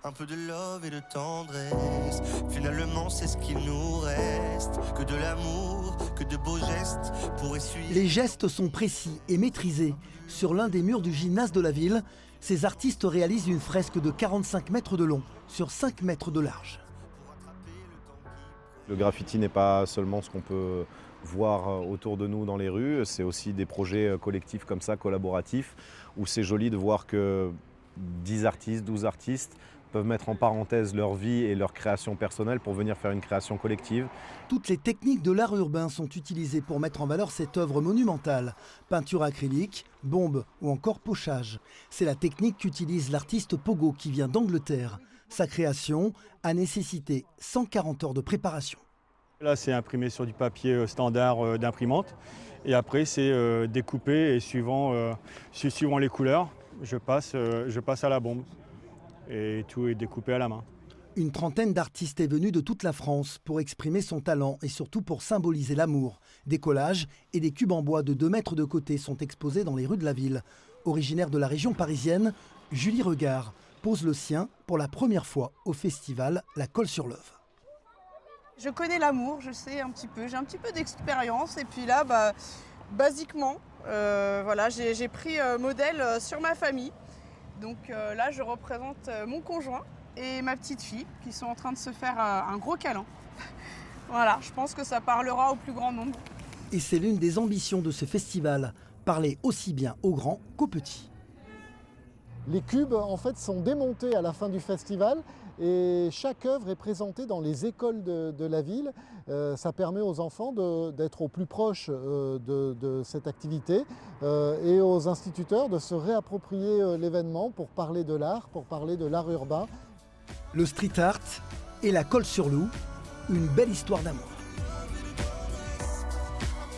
Un peu de love et de tendresse, finalement c'est ce qu'il nous reste. Que de l'amour, que de beaux gestes pour essuyer. Les gestes sont précis et maîtrisés. Sur l'un des murs du gymnase de la ville, ces artistes réalisent une fresque de 45 mètres de long sur 5 mètres de large. Le graffiti n'est pas seulement ce qu'on peut voir autour de nous dans les rues, c'est aussi des projets collectifs comme ça, collaboratifs, où c'est joli de voir que 10 artistes, 12 artistes peuvent mettre en parenthèse leur vie et leur création personnelle pour venir faire une création collective. Toutes les techniques de l'art urbain sont utilisées pour mettre en valeur cette œuvre monumentale. Peinture acrylique, bombe ou encore pochage. C'est la technique qu'utilise l'artiste Pogo qui vient d'Angleterre. Sa création a nécessité 140 heures de préparation. Là, c'est imprimé sur du papier standard d'imprimante. Et après, c'est découpé et suivant les couleurs, je passe à la bombe. Et tout est découpé à la main. Une trentaine d'artistes est venue de toute la France pour exprimer son talent et surtout pour symboliser l'amour. Des collages et des cubes en bois de 2 mètres de côté sont exposés dans les rues de la ville. Originaire de la région parisienne, Julie Regard pose le sien pour la première fois au festival La Colle-sur-Love. Je connais l'amour, je sais un petit peu, j'ai un petit peu d'expérience et puis là, basiquement, voilà, j'ai pris modèle sur ma famille. Donc là, je représente mon conjoint et ma petite fille qui sont en train de se faire un gros câlin. Voilà, je pense que ça parlera au plus grand nombre. Et c'est l'une des ambitions de ce festival, parler aussi bien aux grands qu'aux petits. Les cubes en fait sont démontés à la fin du festival et chaque œuvre est présentée dans les écoles de la ville. Ça permet aux enfants d'être au plus proche de cette activité et aux instituteurs de se réapproprier l'événement pour parler de l'art urbain. Le street art et la Colle-sur-Loup, une belle histoire d'amour.